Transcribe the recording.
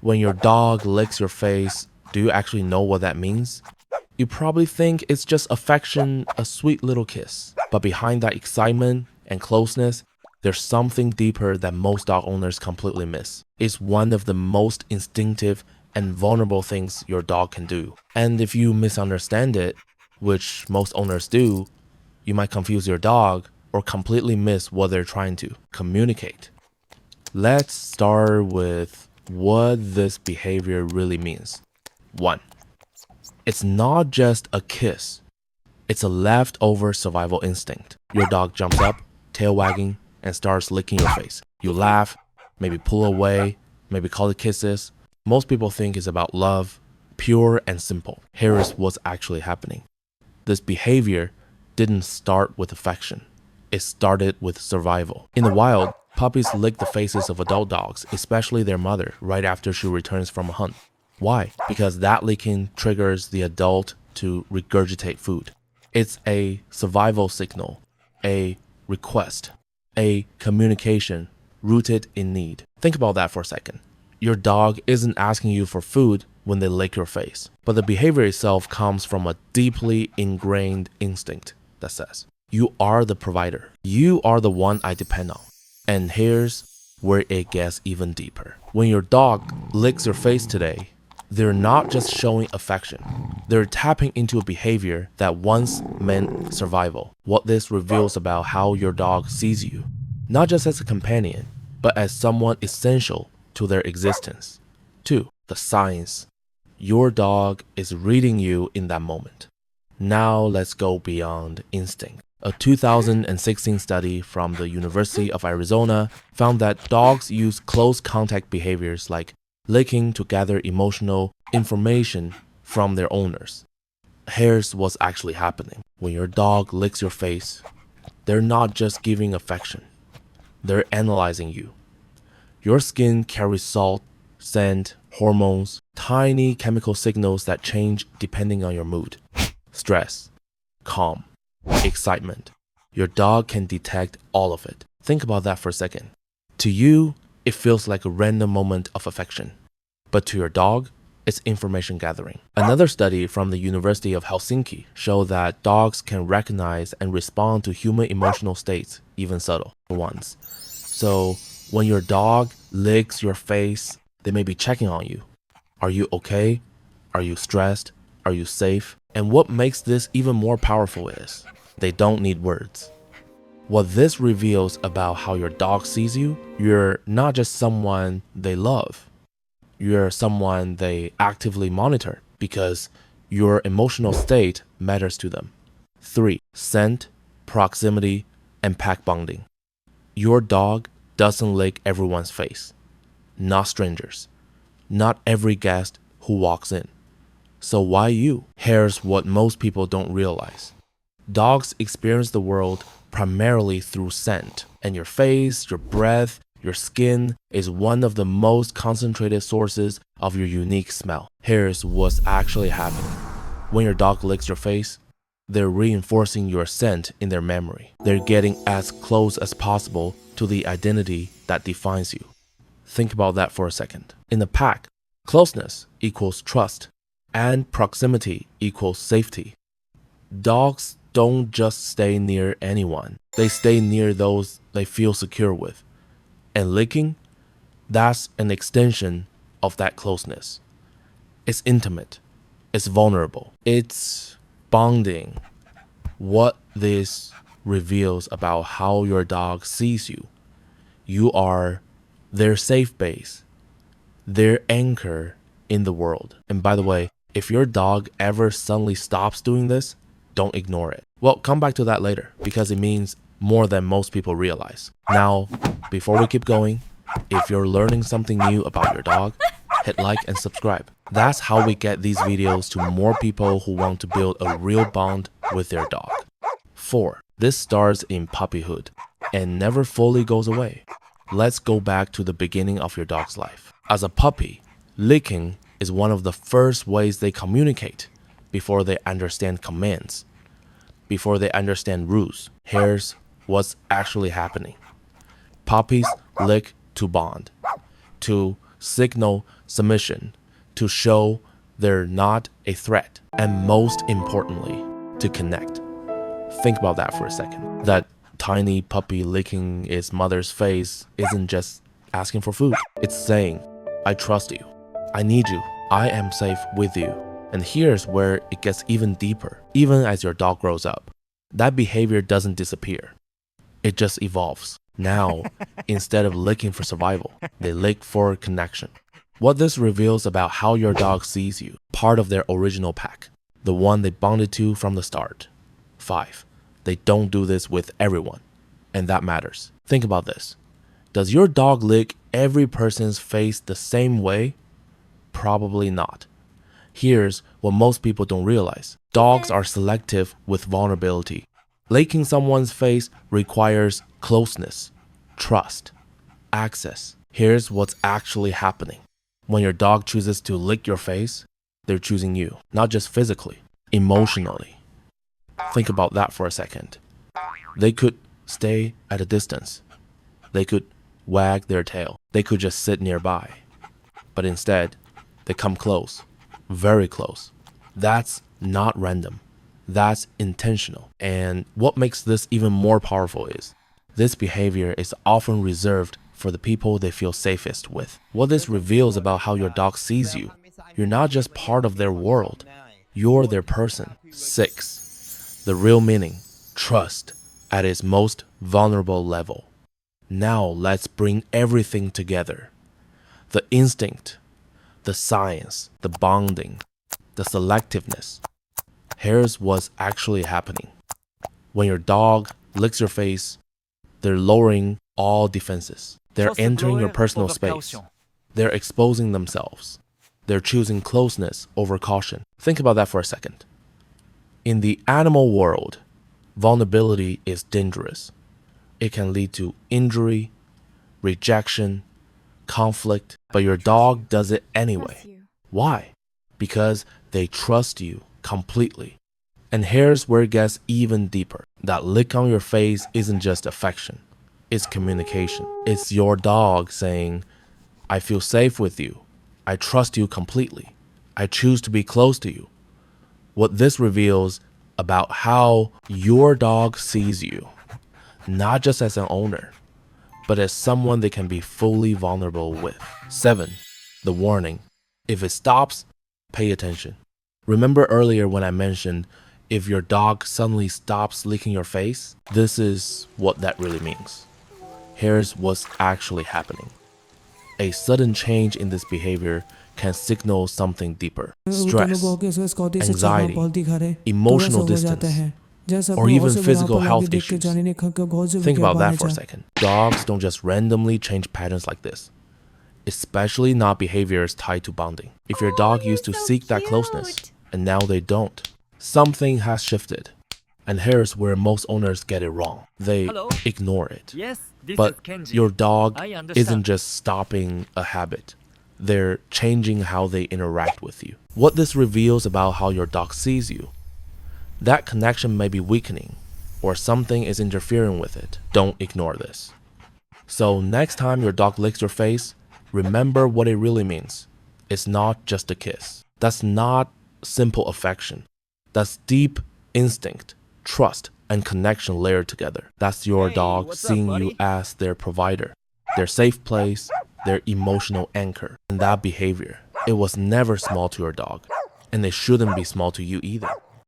When your dog licks your face, do you actually know what that means? You probably think it's just affection, a sweet little kiss. But behind that excitement and closeness, there's something deeper that most dog owners completely miss. It's one of the most instinctive and vulnerable things your dog can do. And if you misunderstand it, which most owners do, you might confuse your dog or completely miss what they're trying to communicate. Let's start with what this behavior really means. 1. It's not just a kiss. It's a leftover survival instinct. Your dog jumps up, tail wagging, and starts licking your face. You laugh, maybe pull away, maybe call it kisses. Most people think it's about love, pure and simple. Here is what's actually happening. This behavior didn't start with affection. It started with survival. In the wild, puppies lick the faces of adult dogs, especially their mother, right after she returns from a hunt. Why? Because that licking triggers the adult to regurgitate food. It's a survival signal, a request, a communication rooted in need. Think about that for a second. Your dog isn't asking you for food when they lick your face, but the behavior itself comes from a deeply ingrained instinct that says, you are the provider. You are the one I depend on. And here's where it gets even deeper. When your dog licks your face today, they're not just showing affection. They're tapping into a behavior that once meant survival. What this reveals about how your dog sees you, not just as a companion, but as someone essential to their existence. 2. The science. Your dog is reading you in that moment. Now let's go beyond instinct. A 2016 study from the University of Arizona found that dogs use close contact behaviors like licking to gather emotional information from their owners. Here's what's actually happening. When your dog licks your face, they're not just giving affection. They're analyzing you. Your skin carries salt, scent, hormones, tiny chemical signals that change depending on your mood. Stress, calm, excitement. Your dog can detect all of it. Think about that for a second. To you, it feels like a random moment of affection. But to your dog, it's information gathering. Another study from the University of Helsinki showed that dogs can recognize and respond to human emotional states, even subtle ones. So when your dog licks your face, they may be checking on you. Are you okay? Are you stressed? Are you safe? And what makes this even more powerful is they don't need words. What this reveals about how your dog sees you, you're not just someone they love. You're someone they actively monitor because your emotional state matters to them. 3. Scent, proximity, and pack bonding. Your dog doesn't lick everyone's face. Not strangers. Not every guest who walks in. So why you? Here's what most people don't realize. Dogs experience the world primarily through scent, and your face, your breath, your skin is one of the most concentrated sources of your unique smell. Here's what's actually happening. When your dog licks your face, they're reinforcing your scent in their memory. They're getting as close as possible to the identity that defines you. Think about that for a second. In the pack, closeness equals trust, and proximity equals safety. Dogs don't just stay near anyone. They stay near those they feel secure with. And licking, that's an extension of that closeness. It's intimate. It's vulnerable. It's bonding. What this reveals about how your dog sees you. You are their safe base, their anchor in the world. And by the way, if your dog ever suddenly stops doing this, don't ignore it. Well, come back to that later because it means more than most people realize. Now, before we keep going, if you're learning something new about your dog, hit like and subscribe. That's how we get these videos to more people who want to build a real bond with their dog. 4. This starts in puppyhood and never fully goes away. Let's go back to the beginning of your dog's life. As a puppy, licking is one of the first ways they communicate before they understand commands, before they understand rules. Here's what's actually happening. Puppies lick to bond, to signal submission, to show they're not a threat, and most importantly, to connect. Think about that for a second. That tiny puppy licking its mother's face isn't just asking for food. It's saying, I trust you. I need you. I am safe with you. And here's where it gets even deeper. Even as your dog grows up, that behavior doesn't disappear. It just evolves. Now, instead of licking for survival, they lick for connection. What this reveals about how your dog sees you, part of their original pack, the one they bonded to from the start. 5. They don't do this with everyone, and that matters. Think about this. Does your dog lick every person's face the same way? Probably not. Here's what most people don't realize. Dogs are selective with vulnerability. Licking someone's face requires closeness, trust, access. Here's what's actually happening. When your dog chooses to lick your face, they're choosing you, not just physically, emotionally. Think about that for a second. They could stay at a distance. They could wag their tail. They could just sit nearby. But instead, they come close, very close. That's not random. That's intentional. And what makes this even more powerful is this behavior is often reserved for the people they feel safest with. What this reveals about how your dog sees you, you're not just part of their world, you're their person. 6. The real meaning, trust, at its most vulnerable level. Now let's bring everything together. The instinct, the science, the bonding, the selectiveness. Here's what's actually happening. When your dog licks your face, they're lowering all defenses. They're entering your personal space. They're exposing themselves. They're choosing closeness over caution. Think about that for a second. In the animal world, vulnerability is dangerous. It can lead to injury, rejection, conflict, but your dog does it anyway. Why? Because they trust you completely. And here's where it gets even deeper. That lick on your face isn't just affection. It's communication. It's your dog saying, I feel safe with you. I trust you completely. I choose to be close to you. What this reveals about how your dog sees you, not just as an owner, but as someone they can be fully vulnerable with. 7. The warning. If it stops, pay attention. Remember earlier when I mentioned if your dog suddenly stops licking your face? This is what that really means. Here's what's actually happening. A sudden change in this behavior can signal something deeper. Stress, anxiety, emotional distance, or even physical health issues. Think about that for a second. Dogs don't just randomly change patterns like this, especially not behaviors tied to bonding. If your dog used to seek that closeness and now they don't, something has shifted. And here's where most owners get it wrong. They ignore it. But your dog isn't just stopping a habit. They're changing how they interact with you. What this reveals about how your dog sees you, that connection may be weakening or something is interfering with it. Don't ignore this. So next time your dog licks your face, remember what it really means. It's not just a kiss. That's not simple affection. That's deep instinct, trust, and connection layered together. That's your dog seeing you as their provider, their safe place, their emotional anchor. And that behavior, it was never small to your dog, and it shouldn't be small to you either.